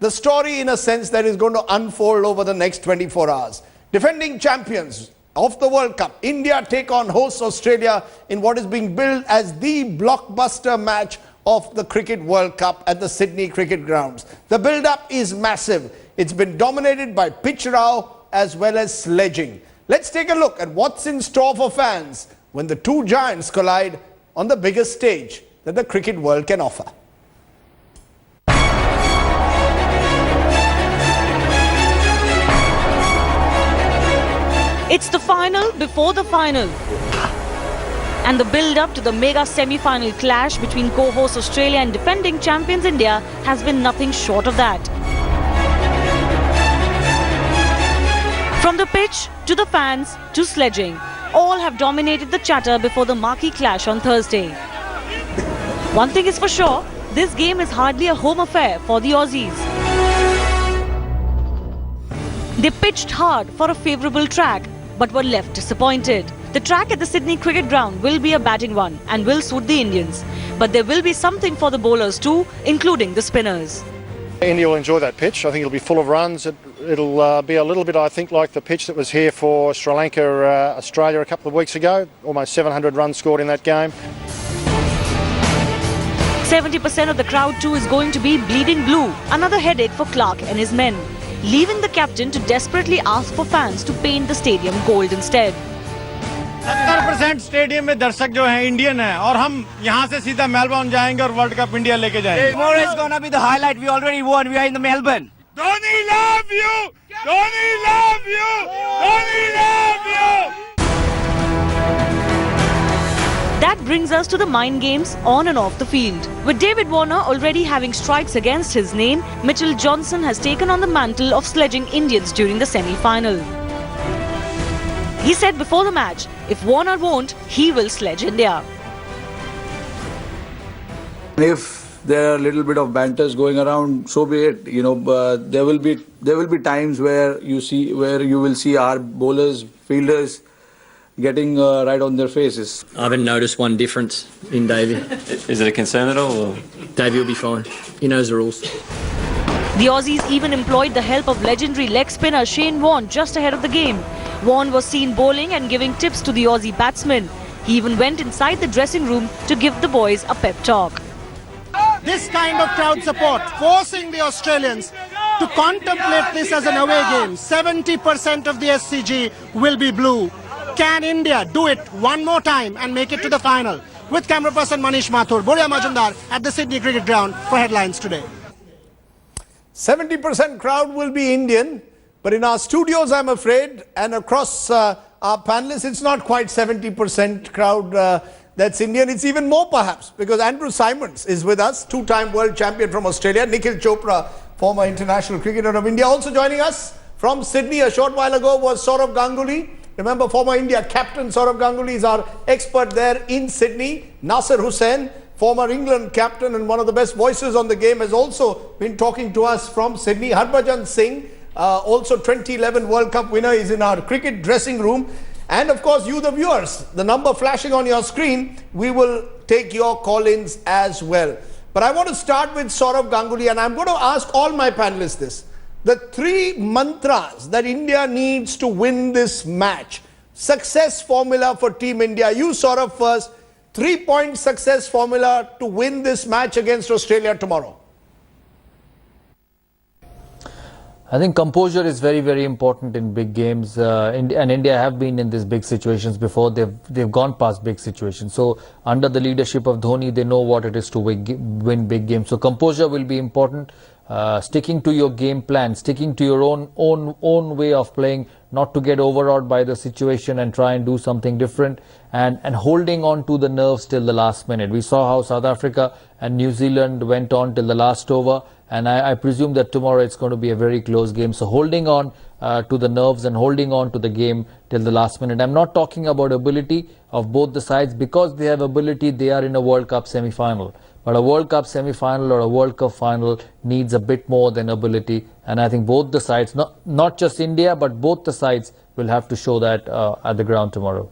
the story in a sense that is going to unfold over the next 24 hours. Defending champions of the World Cup, India take on hosts Australia in what is being billed as the blockbuster match of the Cricket World Cup at the Sydney Cricket Grounds. The build-up is massive. It's been dominated by pitch row as well as sledging. Let's take a look at what's in store for fans when the two giants collide on the biggest stage that the cricket world can offer. It's the final before the final. And the build-up to the mega semi-final clash between co-hosts Australia and defending champions India has been nothing short of that. From the pitch, to the fans, to sledging, all have dominated the chatter before the marquee clash on Thursday. One thing is for sure, this game is hardly a home affair for the Aussies. They pitched hard for a favourable track, but were left disappointed. The track at the Sydney Cricket Ground will be a batting one and will suit the Indians. But there will be something for the bowlers too, including the spinners. India will enjoy that pitch. I think it'll be full of runs. It'll be a little bit, I think, like the pitch that was here for Sri Lanka, Australia a couple of weeks ago. Almost 700 runs scored in that game. 70% of the crowd too is going to be bleeding blue, another headache for Clark and his men, leaving the captain to desperately ask for fans to paint the stadium gold instead. 70% stadium में दर्शक जो हैं Indian हैं और हम यहाँ से सीधा मेलबर्न जाएंगे और वर्ल्ड कप इंडिया लेके जाएंगे. Tomorrow is going to be the highlight. We already won. We are in the Melbourne. Dhoni love you. Dhoni love you. Dhoni love you. That brings us to the mind games on and off the field. With David Warner already having strikes against his name, Mitchell Johnson has taken on the mantle of sledging Indians during the semi-final. He said before the match, if Warner won't, he will sledge India. If there are a little bit of banters going around, so be it. You know, there will be times where you will see our bowlers, fielders getting right on their faces. I haven't noticed one difference in Davey. Is it a concern at all? Or? Davey will be fine. He knows the rules. The Aussies even employed the help of legendary leg spinner Shane Warne just ahead of the game. Warne was seen bowling and giving tips to the Aussie batsmen. He even went inside the dressing room to give the boys a pep talk. This kind of crowd support, forcing the Australians to contemplate this as an away game. 70% of the SCG will be blue. Can India do it one more time and make it to the final? With camera person Manish Mathur, Boria Majumdar at the Sydney Cricket Ground for Headlines Today. 70% crowd will be Indian, but in our studios, I'm afraid, and across our panelists, it's not quite 70% crowd that's Indian. It's even more perhaps, because Andrew Simons is with us, two-time world champion from Australia. Nikhil Chopra, former international cricketer of India, also joining us from Sydney. A short while ago was Saurav Ganguly. Remember, former India captain Saurav Ganguly is our expert there in Sydney. Nasser Hussain, former England captain and one of the best voices on the game, has also been talking to us from Sydney. Harbhajan Singh, also 2011 World Cup winner, is in our cricket dressing room. And of course, you the viewers, the number flashing on your screen, we will take your call-ins as well. But I want to start with Saurav Ganguly, and I'm going to ask all my panelists this. The three mantras that India needs to win this match. Success formula for Team India. You, Saurav, first. 3-point success formula to win this match against Australia tomorrow. I think composure is very, very important in big games, and India have been in these big situations before. They've gone past big situations. So under the leadership of Dhoni, they know what it is to win big games. So composure will be important. Sticking to your game plan, sticking to your own way of playing, not to get overawed by the situation and try and do something different, and holding on to the nerves till the last minute. We saw how South Africa and New Zealand went on till the last over, and I presume that tomorrow it's going to be a very close game. So holding on to the nerves and holding on to the game till the last minute. I'm not talking about ability of both the sides. Because they have ability, they are in a World Cup semi-final. But a World Cup semi-final or a World Cup final needs a bit more than ability. And I think both the sides, not just India, but both the sides will have to show that at the ground tomorrow.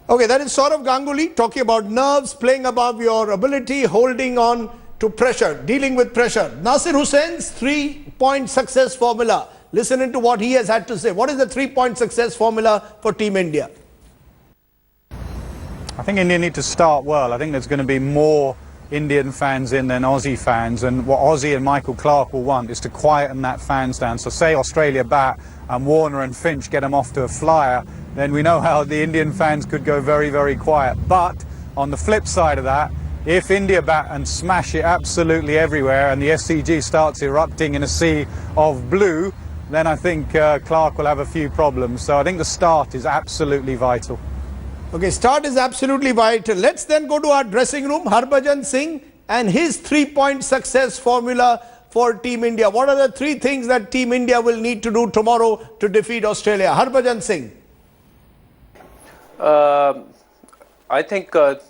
Okay, that is Saurav Ganguly talking about nerves, playing above your ability, holding on to pressure, dealing with pressure. Nasir Hussain's 3-point success formula. Listen into what he has had to say. What is the 3-point success formula for Team India? I think India need to start well. I think there's going to be more Indian fans in than Aussie fans, and what Aussie and Michael Clarke will want is to quieten that fan stand. So say Australia bat and Warner and Finch get them off to a flyer, then we know how the Indian fans could go very, very quiet. But on the flip side of that, if India bat and smash it absolutely everywhere and the SCG starts erupting in a sea of blue, then I think Clarke will have a few problems. So I think the start is absolutely vital. Okay, start is absolutely vital. Let's then go to our dressing room. Harbhajan Singh and his 3-point success formula for Team India. What are the 3 things that Team India will need to do tomorrow to defeat Australia? Harbhajan Singh. I think out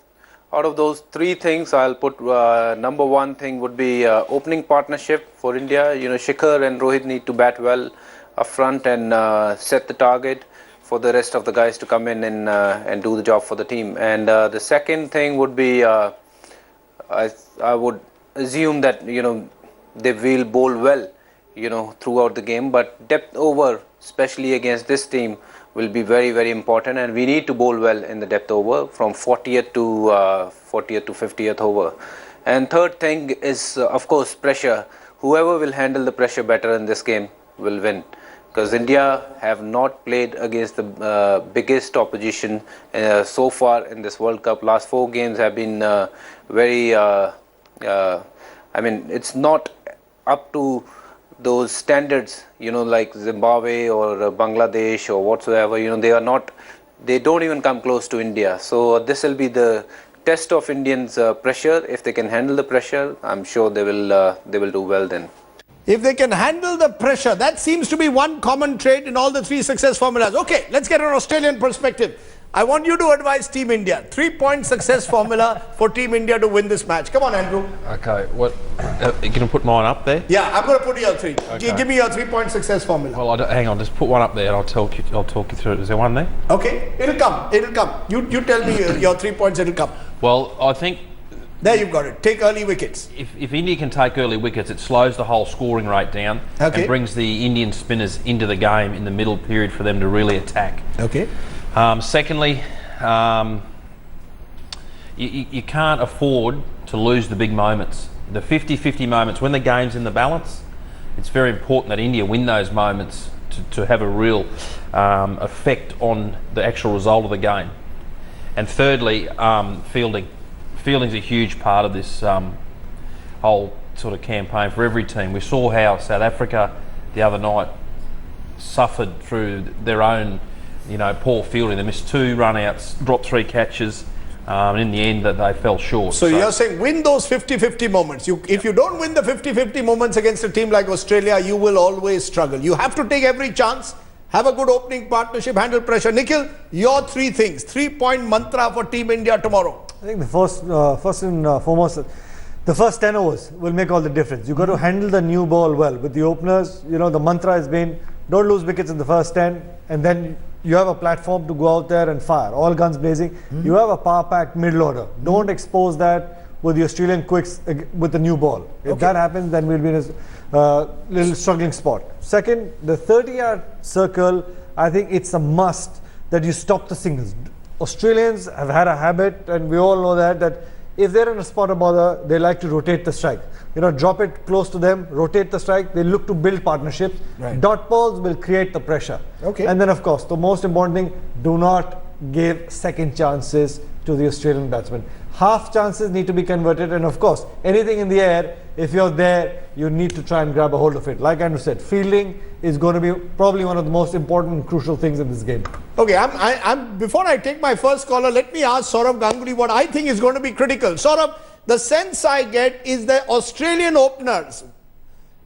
of those 3 things, I'll put number 1 thing would be opening partnership for India. You know, Shikhar and Rohit need to bat well up front and set the target for the rest of the guys to come in and do the job for the team. And the second thing would be, I would assume that, you know, they will bowl well, you know, throughout the game, but depth over, especially against this team, will be very, very important, and we need to bowl well in the depth over from 40th to 50th over. And third thing is, of course, pressure. Whoever will handle the pressure better in this game will win, because India have not played against the biggest opposition so far in this World Cup. Last 4 games have been very, I mean, it's not up to those standards, you know, like Zimbabwe or Bangladesh or whatsoever. You know, they don't even come close to India. So this will be the test of Indians' pressure. If they can handle the pressure, I'm sure they will do well then. If they can handle the pressure, that seems to be one common trait in all the 3 success formulas. Okay, let's get an Australian perspective. I want you to advise Team India. 3-point success formula for Team India to win this match. Come on, Andrew. Okay, what? You going to put mine up there? Yeah, I'm going to put your 3. Okay. Give me your 3-point success formula. Well, hang on, just put one up there and I'll talk you through it. Is there one there? Okay, it'll come. You tell me your 3 points, it'll come. Well, I think... There you've got it. Take early wickets. If India can take early wickets, it slows the whole scoring rate down and brings the Indian spinners into the game in the middle period for them to really attack. Okay. Secondly, you can't afford to lose the big moments. The 50-50 moments, when the game's in the balance, it's very important that India win those moments to have a real effect on the actual result of the game. And thirdly, fielding. Fielding's a huge part of this whole sort of campaign for every team. We saw how South Africa the other night suffered through their own, you know, poor fielding. They missed 2 run-outs, dropped 3 catches, and in the end that they fell short. So you're saying win those 50-50 moments. If you don't win the 50-50 moments against a team like Australia, you will always struggle. You have to take every chance, have a good opening partnership, handle pressure. Nikhil, your 3 things, 3-point mantra for Team India tomorrow. I think the first and foremost, the first 10 overs will make all the difference. You've got to handle the new ball well. With the openers, you know, the mantra has been don't lose wickets in the first 10, and then you have a platform to go out there and fire. All guns blazing. You have a power pack middle order. Don't expose that with the Australian quicks with the new ball. If that happens, then we'll be in a little struggling spot. Second, the 30-yard circle, I think it's a must that you stop the singles. Australians have had a habit, and we all know that if they're in a spot of bother, they like to rotate the strike. You know, drop it close to them, rotate the strike. They look to build partnerships. Right. Dot balls will create the pressure. Okay. And then, of course, the most important thing: do not give second chances to the Australian batsmen. Half chances need to be converted, and of course, anything in the air, if you're there, you need to try and grab a hold of it. Like Andrew said, fielding is going to be probably one of the most important and crucial things in this game. Okay, before I take my first caller, let me ask Saurabh Ganguly what I think is going to be critical. Saurabh, the sense I get is that Australian openers,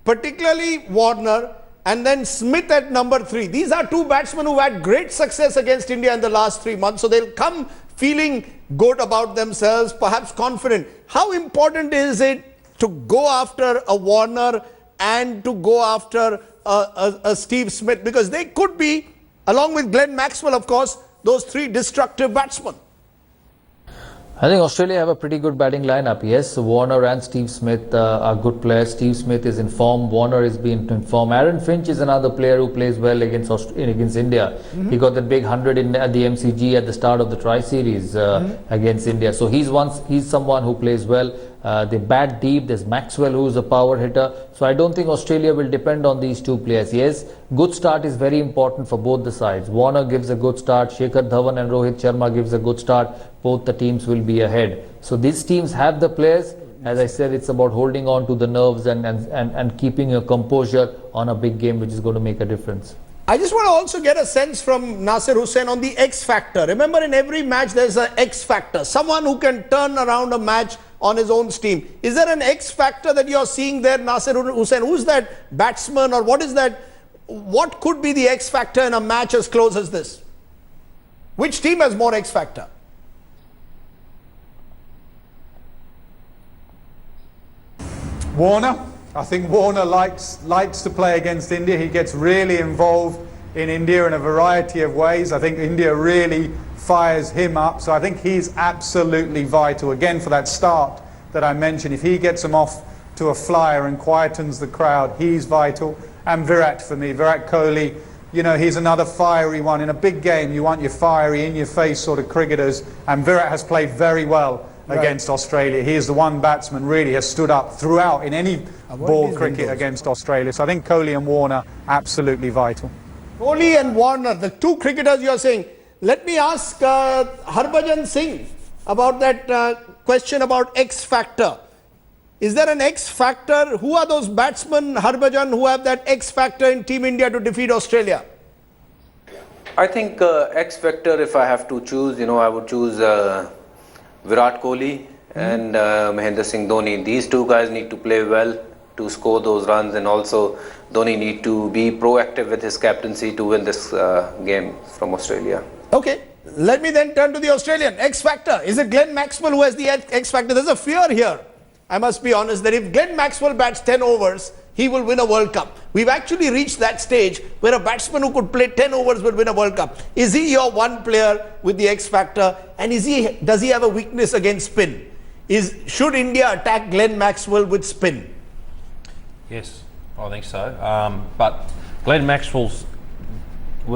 particularly Warner and then Smith at number 3, these are 2 batsmen who had great success against India in the last 3 months, so they'll come feeling good about themselves, perhaps confident. How important is it to go after a Warner and to go after a Steve Smith? Because they could be, along with Glenn Maxwell, of course, those 3 destructive batsmen. I think Australia have a pretty good batting lineup. Yes, Warner and Steve Smith are good players. Steve Smith is in form. Warner is being in form. Aaron Finch is another player who plays well against India. He got that big 100 at the MCG at the start of the Tri-Series against India. So he's someone who plays well. They bat deep. There's Maxwell, who's a power hitter. So I don't think Australia will depend on these two players. Yes, good start is very important for both the sides. Warner gives a good start. Shikhar Dhawan and Rohit Sharma gives a good start. Both the teams will be ahead. So these teams have the players. As I said, it's about holding on to the nerves and keeping your composure on a big game, which is going to make a difference. I just want to also get a sense from Nasir Hussain on the X factor. Remember, in every match there's an X factor. Someone who can turn around a match on his own steam. Is there an X factor that you're seeing there, Nasir Hussain? Who's that batsman, or what is that? What could be the X factor in a match as close as this? Which team has more X factor? Warner. I think Warner likes to play against India. He gets really involved in India in a variety of ways. I think India really fires him up. So I think he's absolutely vital. Again, for that start that I mentioned, if he gets them off to a flyer and quietens the crowd, he's vital. And Virat for me, Virat Kohli, you know, he's another fiery one. In a big game, you want your fiery, in-your-face sort of cricketers. And Virat has played very well against Australia. He is the one batsman really has stood up throughout in any ball cricket against Australia. So I think Kohli and Warner absolutely vital. Kohli and Warner, the two cricketers you're saying. Let me ask Harbhajan Singh about that question about X factor. Is there an X factor? Who are those batsmen, Harbhajan, who have that X factor in Team India to defeat Australia? I think X factor, if I have to choose, I would choose Virat Kohli and Mahendra Singh Dhoni. These two guys need to play well to score those runs, and also Dhoni need to be proactive with his captaincy to win this game from Australia. Okay, let me then turn to the Australian X factor. Is it Glenn Maxwell who has the X factor? There's a fear here, I must be honest, that if Glenn Maxwell bats 10 overs, he will win a World Cup. We've actually reached that stage where a batsman who could play 10 overs will win a World Cup. Is he your one player with the X factor? And does he have a weakness against spin? Should India attack Glenn Maxwell with spin? Yes, I think so. But Glenn Maxwell's,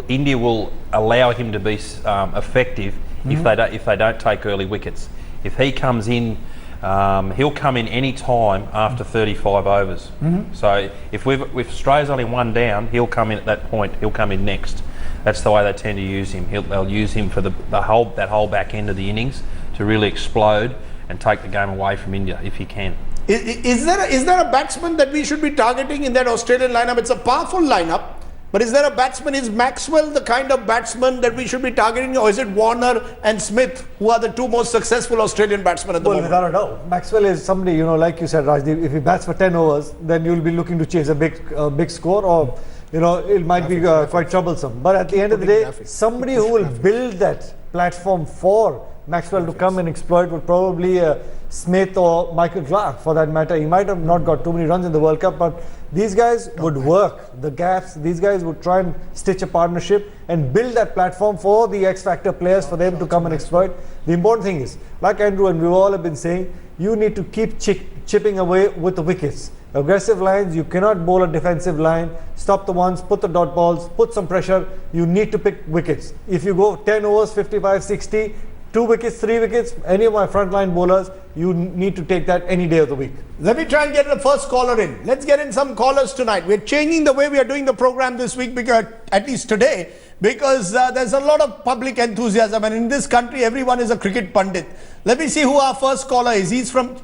India will allow him to be effective if they don't take early wickets. If he comes in, he'll come in any time after 35 overs. So if Australia's only one down, he'll come in at that point. He'll come in next. That's the way they tend to use him. They'll use him for that whole back end of the innings to really explode and take the game away from India if he can. Is there a batsman that we should be targeting in that Australian lineup? It's a powerful lineup. But is there a batsman, is Maxwell the kind of batsman that we should be targeting, or is it Warner and Smith who are the two most successul Australian batsmen at the moment? Without a doubt. Maxwell is somebody, like you said, Rajdeep, if he bats for 10 overs, then you'll be looking to chase a big score, or, it might be quite troublesome. But at the end of the day, somebody who will build that platform for Maxwell to come and exploit would probably Smith or Michael Clarke, for that matter. He might have not got too many runs in the World Cup, but these guys would work the gaps. These guys would try and stitch a partnership and build that platform for the X-Factor players, for them to come and exploit. The important thing is, like Andrew and we all have been saying, you need to keep chipping away with the wickets. Aggressive lines, you cannot bowl a defensive line, stop the ones, put the dot balls, put some pressure. You need to pick wickets. If you go 10 overs, 55, 60, 2 wickets, 3 wickets, any of my frontline bowlers, you need to take that any day of the week. Let me try and get the first caller in. Let's get in some callers tonight. We're changing the way we are doing the program this week, because at least today, because there's a lot of public enthusiasm, and in this country, everyone is a cricket pundit. Let me see who our first caller is. He's from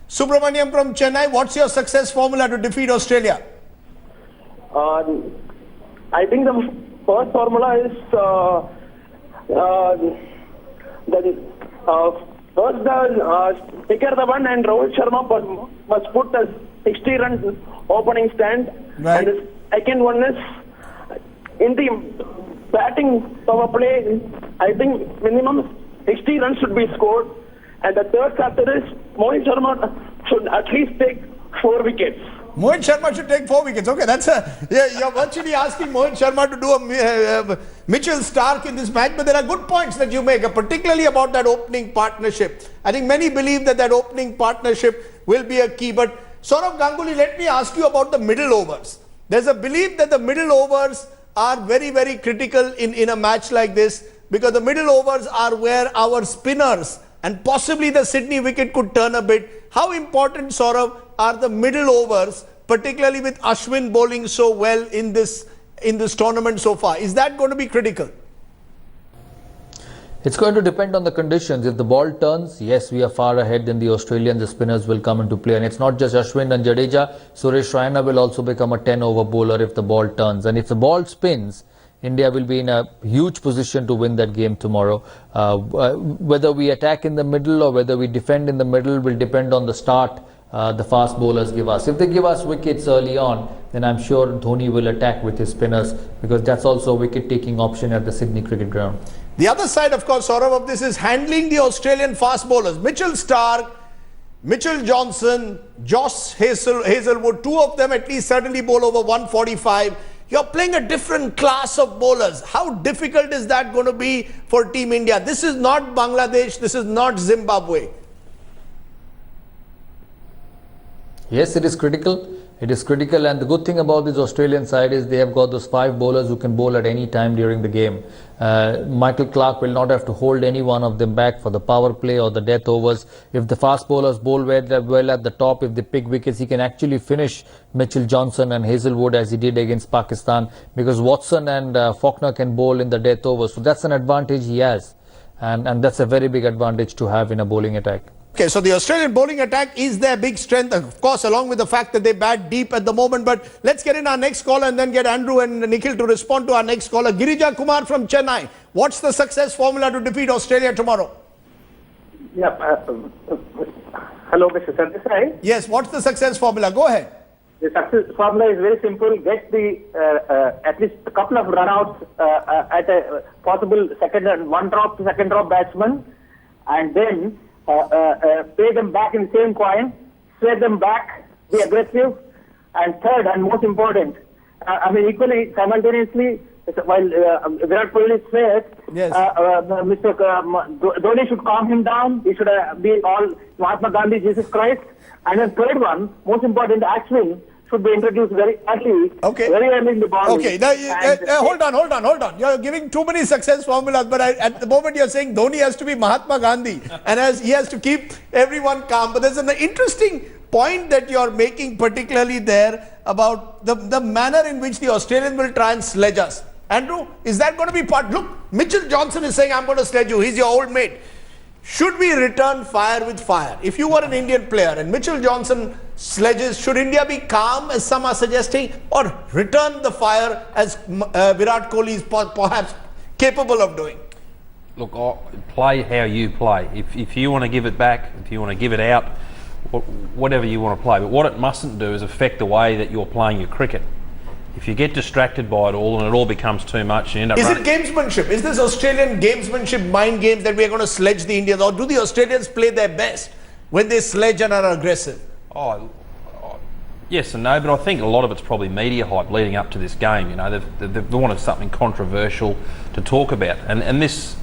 Subramaniam from Chennai. What's your success formula to defeat Australia? I think the first formula is first the Shikhar Dhawan and Rohit Sharma must put a 60 runs opening stand. Right. And the second one is, in the batting power play, I think minimum 60 runs should be scored. And the third factor is, Rohit Sharma should at least take 4 wickets. Mohit Sharma should take 4 wickets. Okay, you're virtually asking Mohit Sharma to do a Mitchell Stark in this match, but there are good points that you make, particularly about that opening partnership. I think many believe that opening partnership will be a key, but Saurav Ganguly, let me ask you about the middle overs. There's a belief that the middle overs are very, very critical in a match like this, because the middle overs are where our spinners and possibly the Sydney wicket could turn a bit. How important, Saurav, are the middle overs, particularly with Ashwin bowling so well in this tournament so far? Is that going to be critical? It's going to depend on the conditions. If the ball turns, yes, we are far ahead, then the Australians, the spinners will come into play. And it's not just Ashwin and Jadeja. Suresh Raina will also become a 10-over bowler if the ball turns. And if the ball spins, India will be in a huge position to win that game tomorrow. Whether we attack in the middle or whether we defend in the middle will depend on the start the fast bowlers give us. If they give us wickets early on, then I'm sure Dhoni will attack with his spinners, because that's also a wicket-taking option at the Sydney Cricket Ground. The other side, of course, Saurav, of this is handling the Australian fast bowlers. Mitchell Stark, Mitchell Johnson, Josh Hazelwood, 2 of them at least certainly bowl over 145. You're playing a different class of bowlers. How difficult is that going to be for Team India? This is not Bangladesh, this is not Zimbabwe. Yes, it is critical. It is critical, and the good thing about this Australian side is they have got those 5 bowlers who can bowl at any time during the game. Michael Clarke will not have to hold any one of them back for the power play or the death overs. If the fast bowlers bowl well at the top, if they pick wickets, he can actually finish Mitchell Johnson and Hazelwood as he did against Pakistan, because Watson and Faulkner can bowl in the death overs. So that's an advantage he has, and that's a very big advantage to have in a bowling attack. Okay, so the Australian bowling attack is their big strength, of course, along with the fact that they bat deep at the moment. But let's get in our next caller and then get Andrew and Nikhil to respond to our next caller. Girija Kumar from Chennai. What's the success formula to defeat Australia tomorrow? Yeah. Hello, Mr. Sardesai. Yes, what's the success formula? Go ahead. The success formula is very simple. Get the at least a couple of runouts at a possible second drop batsman, and then pay them back in the same coin, sweat them back, be aggressive, and third and most important, equally simultaneously, while Virat Kohli is fair, yes. Mr. Dhoni should calm him down. He should be all Mahatma Gandhi, Jesus Christ. And then third one, most important, Ashwin should be introduced very early, very early in the ball. Okay, hold on. You're giving too many success formulas, but at the moment you're saying Dhoni has to be Mahatma Gandhi, and he has to keep everyone calm. But there's an interesting point that you're making, particularly there, about the manner in which the Australians will try and sledge us. Andrew, is that going to be part? Look, Mitchell Johnson is saying, I'm going to sledge you. He's your old mate. Should we return fire with fire? If you were an Indian player and Mitchell Johnson sledges, should India be calm, as some are suggesting, or return the fire as Virat Kohli is perhaps capable of doing? Look, play how you play. If you want to give it back, if you want to give it out, whatever you want to play. But what it mustn't do is affect the way that you're playing your cricket. If you get distracted by it all and it all becomes too much, you end up Is it gamesmanship? Is this Australian gamesmanship mind games that we are going to sledge the Indians? Or do the Australians play their best when they sledge and are aggressive? Yes and no, but I think a lot of it's probably media hype leading up to this game. You know, they've wanted something controversial to talk about. And this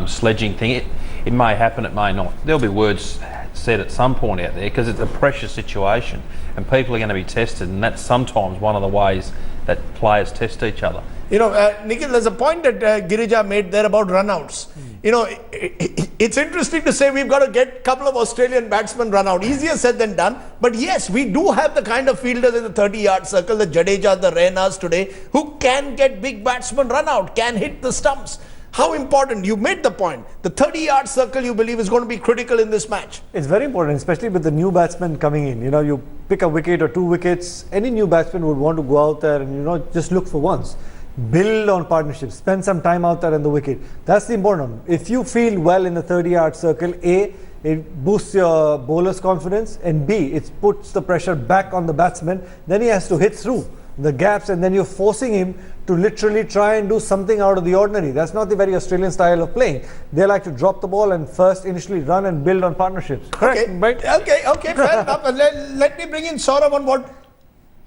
sledging thing, it may happen, it may not. There'll be words said at some point out there, because it's a pressure situation and people are going to be tested, and that's sometimes one of the ways that players test each other. You know, Nikhil, there's a point that Girija made there about runouts. You know, it's interesting to say we've got to get a couple of Australian batsmen run out. Easier said than done. But yes, we do have the kind of fielders in the 30-yard circle, the Jadeja, the Rainas today, who can get big batsmen run out, can hit the stumps. How important, you made the point, the 30-yard circle you believe is going to be critical in this match? It's very important, especially with the new batsmen coming in. You know, you pick a wicket or 2 wickets, any new batsman would want to go out there and, you know, just look for ones. Build on partnerships, spend some time out there in the wicket. That's the important one. If you feel well in the 30-yard circle, A, it boosts your bowler's confidence, and B, it puts the pressure back on the batsman. Then he has to hit through the gaps, and then you're forcing him to literally try and do something out of the ordinary. That's not the very Australian style of playing. They like to drop the ball and first initially run and build on partnerships. Correct, right? Okay, fair enough. Let me bring in Saurav on what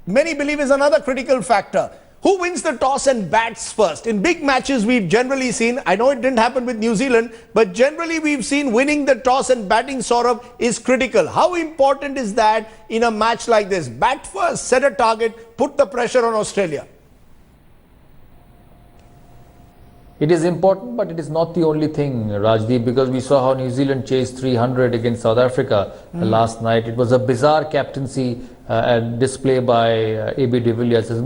many believe is another critical factor. Who wins the toss and bats first? In big matches, we've generally seen, I know it didn't happen with New Zealand, but generally we've seen winning the toss and batting, Saurabh, is critical. How important is that in a match like this? Bat first, set a target, put the pressure on Australia. It is important, but it is not the only thing, Rajdeep, because we saw how New Zealand chased 300 against South Africa last night. It was a bizarre captaincy display by AB de Villiers, as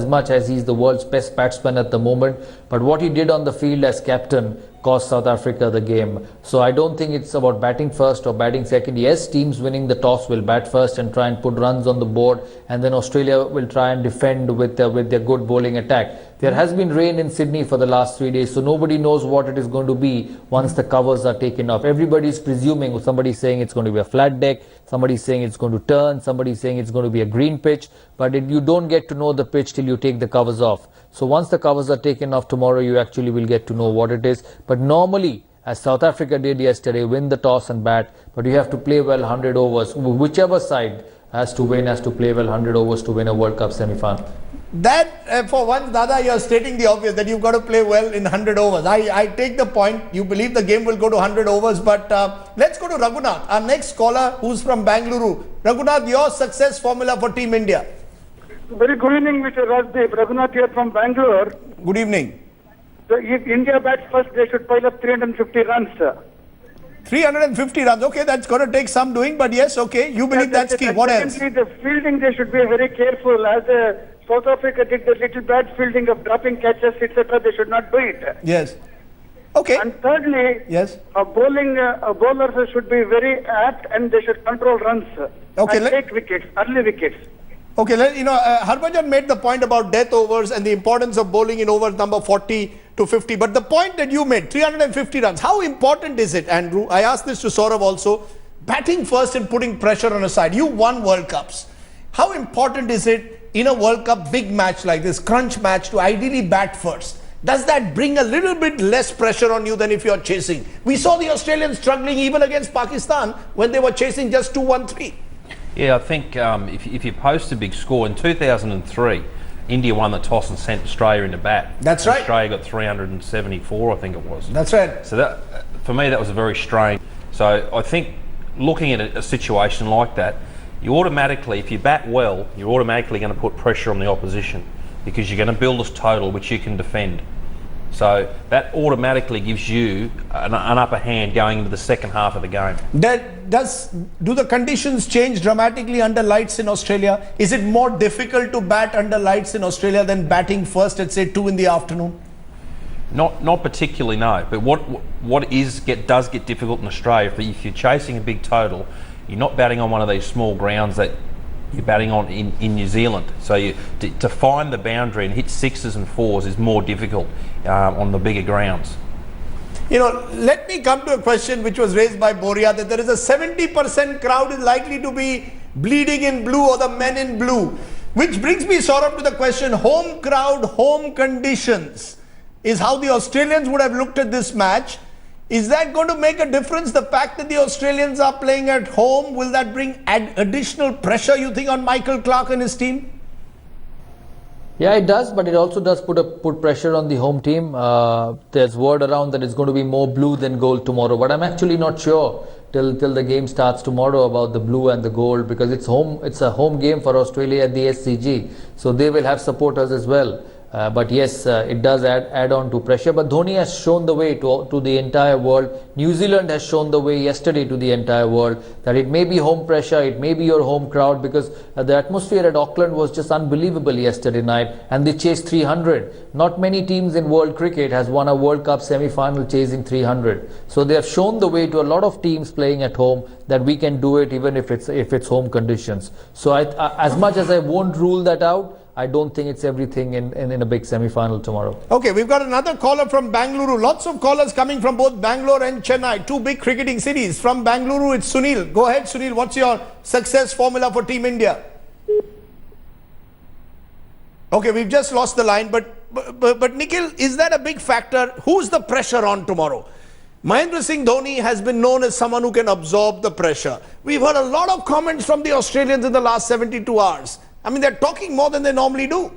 much as he's the world's best batsman at the moment. But what he did on the field as captain cost South Africa the game. So I don't think it's about batting first or batting second. Yes, teams winning the toss will bat first and try and put runs on the board, and then Australia will try and defend with their good bowling attack. There has been rain in Sydney for the last 3 days, so nobody knows what it is going to be once the covers are taken off. Everybody is presuming, somebody saying it's going to be a flat deck, somebody saying it's going to turn, somebody saying it's going to be a green pitch, but you don't get to know the pitch till you take the covers off. So once the covers are taken off tomorrow, you actually will get to know what it is. But normally, as South Africa did yesterday, win the toss and bat, but you have to play well 100 overs. Whichever side has to win, has to play well 100 overs to win a World Cup semi-final. That, for once, Dada, you're stating the obvious, that you've got to play well in 100 overs. I take the point. You believe the game will go to 100 overs, but let's go to Raghunath, our next caller, who's from Bangalore. Raghunath, your success formula for Team India. Very good evening, Mr. Rajdeep. Raghunath here from Bangalore. Good evening. So if India bats first, they should pile up 350 runs, sir. 350 runs. Okay, that's going to take some doing, but yes, okay. You believe that's key. What else? The fielding, they should be very careful. As South Africa did the little bad fielding of dropping catches, etc., they should not do it. Yes. Okay. And thirdly, yes, bowlers should be very apt and they should control runs. Okay. And take wickets, early wickets. Okay, Harbhajan made the point about death overs and the importance of bowling in overs number 40 to 50. But the point that you made, 350 runs, how important is it, Andrew? I asked this to Saurabh also. Batting first and putting pressure on a side. You won World Cups. How important is it in a World Cup big match like this, crunch match, to ideally bat first? Does that bring a little bit less pressure on you than if you're chasing? We saw the Australians struggling even against Pakistan when they were chasing just 2-1-3. Yeah, I think if you post a big score, in 2003, India won the toss and sent Australia into bat. That's right. Australia got 374, I think it was. That's right. So that, for me, that was a very strange. So I think looking at a situation like that, you automatically, if you bat well, you're automatically going to put pressure on the opposition because you're going to build a total which you can defend. So that automatically gives you an upper hand going into the second half of the game. Do the conditions change dramatically under lights in Australia? Is it more difficult to bat under lights in Australia than batting first at say 2 in the afternoon? Not particularly, no. But what does get difficult in Australia, if you're chasing a big total, you're not batting on one of these small grounds that you're batting on in New Zealand. So to find the boundary and hit sixes and fours is more difficult on the bigger grounds. Let me come to a question which was raised by Boria, that there is a 70% crowd is likely to be bleeding in blue, or the men in blue. Which brings me, Saurabh, to the question, home crowd, home conditions is how the Australians would have looked at this match. Is that going to make a difference? The fact that the Australians are playing at home, will that bring additional pressure, you think, on Michael Clarke and his team? Yeah, it does, but it also does put pressure on the home team. There's word around that it's going to be more blue than gold tomorrow, but I'm actually not sure till the game starts tomorrow about the blue and the gold, because it's a home game for Australia at the SCG, so they will have supporters as well. But yes, it does add on to pressure. But Dhoni has shown the way to the entire world. New Zealand has shown the way yesterday to the entire world, that it may be home pressure, it may be your home crowd, because the atmosphere at Auckland was just unbelievable yesterday night, and they chased 300. Not many teams in world cricket has won a World Cup semi-final chasing 300. So they have shown the way to a lot of teams playing at home that we can do it even if it's home conditions. So as much as I won't rule that out, I don't think it's everything in a big semi-final tomorrow. Okay, we've got another caller from Bangalore. Lots of callers coming from both Bangalore and Chennai, two big cricketing cities. From Bangalore, it's Sunil. Go ahead, Sunil. What's your success formula for Team India? Okay, we've just lost the line, but Nikhil, is that a big factor? Who's the pressure on tomorrow? Mahendra Singh Dhoni has been known as someone who can absorb the pressure. We've heard a lot of comments from the Australians in the last 72 hours. I mean, they're talking more than they normally do.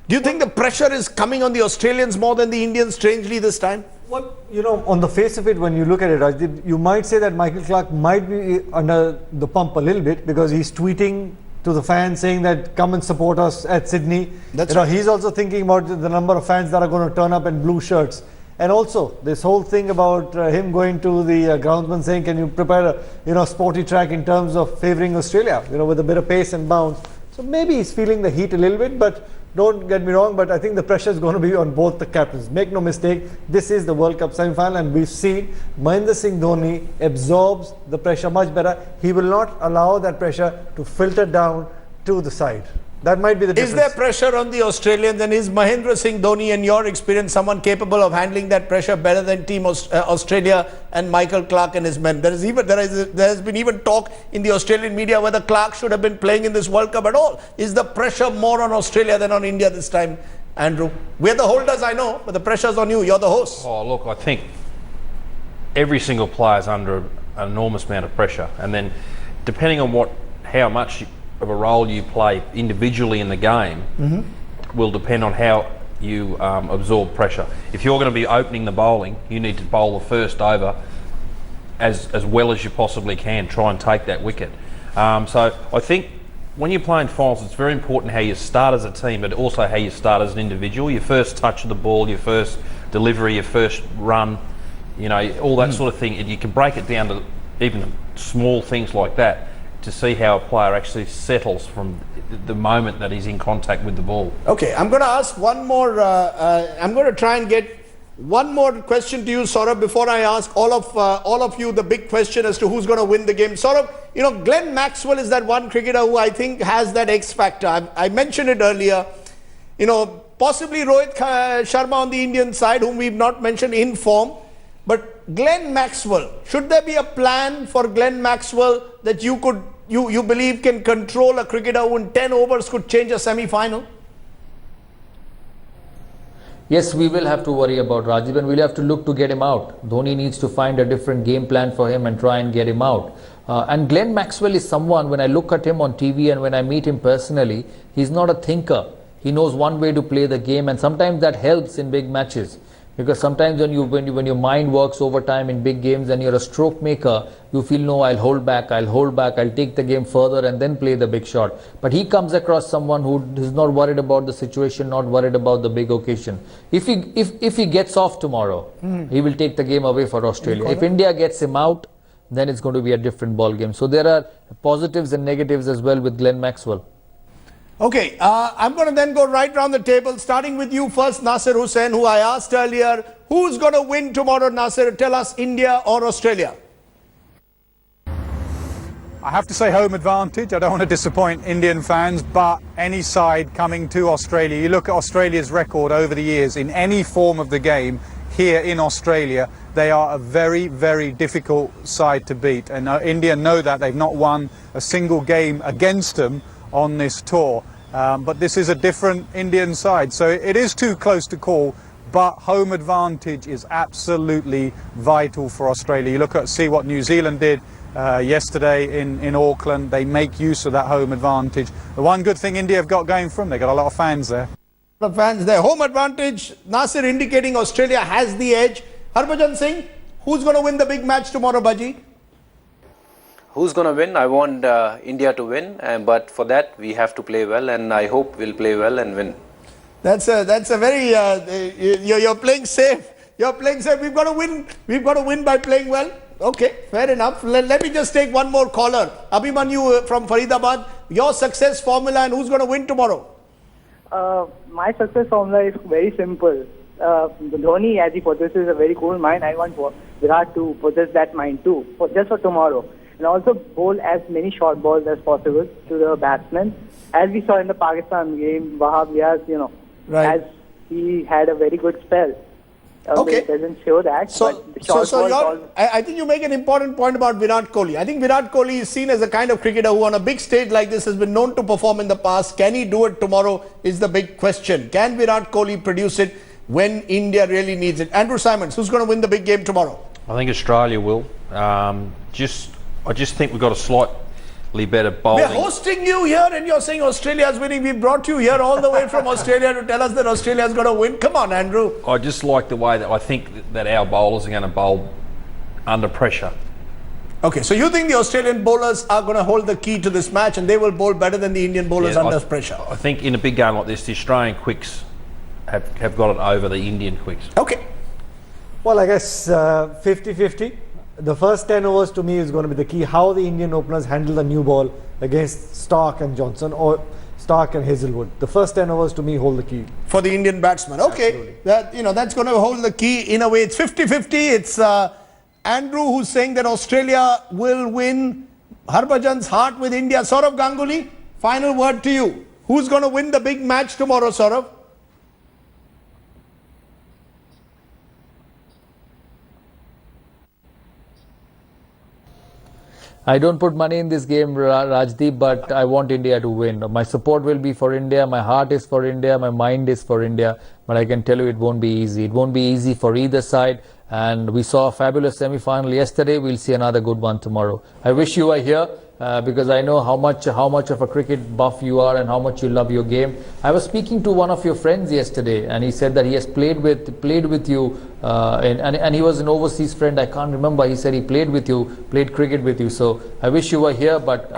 Do you think the pressure is coming on the Australians more than the Indians, strangely, this time? Well, you know, on the face of it, when you look at it, Rajdeep, you might say that Michael Clark might be under the pump a little bit because he's tweeting to the fans saying that come and support us at Sydney. That's right. He's also thinking about the number of fans that are going to turn up in blue shirts. And also this whole thing about him going to the groundsman saying, can you prepare a sporty track in terms of favouring Australia, with a bit of pace and bounce. So maybe he's feeling the heat a little bit, but don't get me wrong, but I think the pressure is going to be on both the captains. Make no mistake, this is the World Cup semi-final and we've seen Mahendra Singh Dhoni absorbs the pressure much better. He will not allow that pressure to filter down to the side. That might be the difference. Is there pressure on the Australians, and is Mahendra Singh Dhoni, in your experience, someone capable of handling that pressure better than Team Australia and Michael Clark and his men? There has been even talk in the Australian media whether Clark should have been playing in this World Cup at all. Is the pressure more on Australia than on India this time, Andrew? We're the holders, I know, but the pressure's on you. You're the host. Oh, look, I think every single player is under an enormous amount of pressure, and then depending on how much of a role you play individually in the game will depend on how you absorb pressure. If you're going to be opening the bowling, you need to bowl the first over as well as you possibly can, try and take that wicket. So I think when you're playing finals, it's very important how you start as a team, but also how you start as an individual. Your first touch of the ball, your first delivery, your first run, all that sort of thing. And you can break it down to even small things like that, to see how a player actually settles from the moment that he's in contact with the ball. Okay, I'm going to ask one more, I'm going to try and get one more question to you, Saurabh, before I ask all of you the big question as to who's going to win the game. Saurabh, Glenn Maxwell is that one cricketer who I think has that X factor. I mentioned it earlier. Possibly Rohit Sharma on the Indian side, whom we've not mentioned in form. But Glenn Maxwell, should there be a plan for Glenn Maxwell that you believe can control a cricketer who in 10 overs could change a semi-final? Yes, we will have to worry about Rajiv, and we'll have to look to get him out. Dhoni needs to find a different game plan for him and try and get him out. And Glenn Maxwell is someone, when I look at him on TV and when I meet him personally, he's not a thinker. He knows one way to play the game, and sometimes that helps in big matches. Because sometimes when your mind works overtime in big games and you're a stroke maker, you feel, no, I'll hold back, I'll take the game further and then play the big shot. But he comes across someone who is not worried about the situation, not worried about the big occasion. If he gets off tomorrow, he will take the game away for Australia. If India gets him out, then it's going to be a different ball game. So there are positives and negatives as well with Glenn Maxwell. Okay, I'm going to then go right round the table, starting with you first, Nasir Hussain, who I asked earlier, who's going to win tomorrow, Nasir? Tell us, India or Australia? I have to say home advantage. I don't want to disappoint Indian fans, but any side coming to Australia, you look at Australia's record over the years in any form of the game here in Australia, they are a very, very difficult side to beat. And India know that. They've not won a single game against them on this tour, but this is a different Indian side, so it is too close to call, but home advantage is absolutely vital for Australia. You see what New Zealand did yesterday in Auckland. They make use of that home advantage. The one good thing India have got going for them, they've got a lot of fans there. Their home advantage, Nasir indicating Australia has the edge. Harbhajan Singh, who's going to win the big match tomorrow, Baji? Who's going to win? I want India to win, but for that we have to play well, and I hope we'll play well and win. That's a very you're playing safe. You're playing safe. We've got to win. We've got to win by playing well. Okay, fair enough. Let me just take one more caller. Abhimanyu from Faridabad. Your success formula and who's going to win tomorrow? My success formula is very simple. Dhoni, as he possesses a very cool mind, I want Virat to possess that mind too, just for tomorrow. And also bowl as many short balls as possible to the batsmen. As we saw in the Pakistan game, Wahab Riaz, as he had a very good spell. Okay. It doesn't show that. I think you make an important point about Virat Kohli. I think Virat Kohli is seen as a kind of cricketer who on a big stage like this has been known to perform in the past. Can he do it tomorrow is the big question. Can Virat Kohli produce it when India really needs it? Andrew Simons, who's going to win the big game tomorrow? I think Australia will. I just think we've got a slight better bowling. We're hosting you here and you're saying Australia's winning. We brought you here all the way from Australia to tell us that Australia's going to win. Come on, Andrew. I just like the way that I think that our bowlers are going to bowl under pressure. Okay, so you think the Australian bowlers are going to hold the key to this match and they will bowl better than the Indian bowlers under pressure? I think in a big game like this, the Australian quicks have got it over the Indian quicks. Okay. Well, I guess 50-50. The first 10 overs to me is going to be the key. How the Indian openers handle the new ball against Stark and Johnson or Stark and Hazelwood. The first 10 overs to me hold the key. For the Indian batsman. Okay. That's going to hold the key in a way. It's 50-50. It's Andrew who's saying that Australia will win. Harbhajan's heart with India. Saurav Ganguly, final word to you. Who's going to win the big match tomorrow, Saurav? I don't put money in this game, Rajdeep, but I want India to win. My support will be for India, my heart is for India, my mind is for India, but I can tell you it won't be easy. It won't be easy for either side, and we saw a fabulous semi-final yesterday. We'll see another good one tomorrow. I wish you were here because I know how much of a cricket buff you are and how much you love your game. I was speaking to one of your friends yesterday, and he said that he has played with you, and he was an overseas friend. I can't remember. He said he played cricket with you. So I wish you were here, but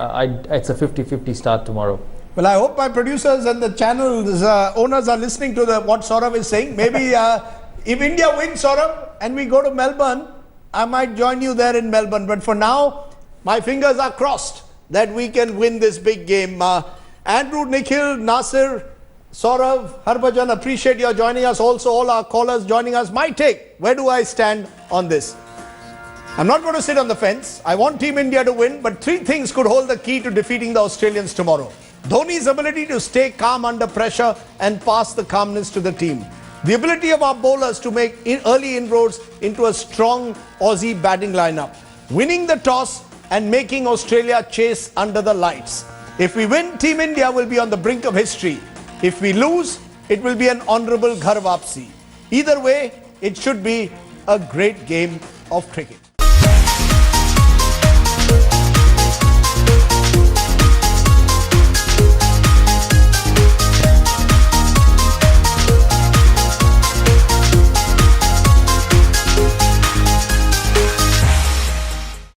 it's a 50-50 start tomorrow. Well, I hope my producers and the channel's owners are listening to what Saurav is saying. Maybe if India wins, Saurav, and we go to Melbourne, I might join you there in Melbourne. But for now, my fingers are crossed that we can win this big game. Andrew, Nikhil, Nasir, Saurav, Harbhajan, appreciate your joining us. Also, all our callers joining us. My take, where do I stand on this? I'm not going to sit on the fence. I want Team India to win, but three things could hold the key to defeating the Australians tomorrow. Dhoni's ability to stay calm under pressure and pass the calmness to the team. The ability of our bowlers to make early inroads into a strong Aussie batting lineup. Winning the toss and making Australia chase under the lights. If we win, Team India will be on the brink of history. If we lose, it will be an honourable ghar wapsi. Either way, it should be a great game of cricket.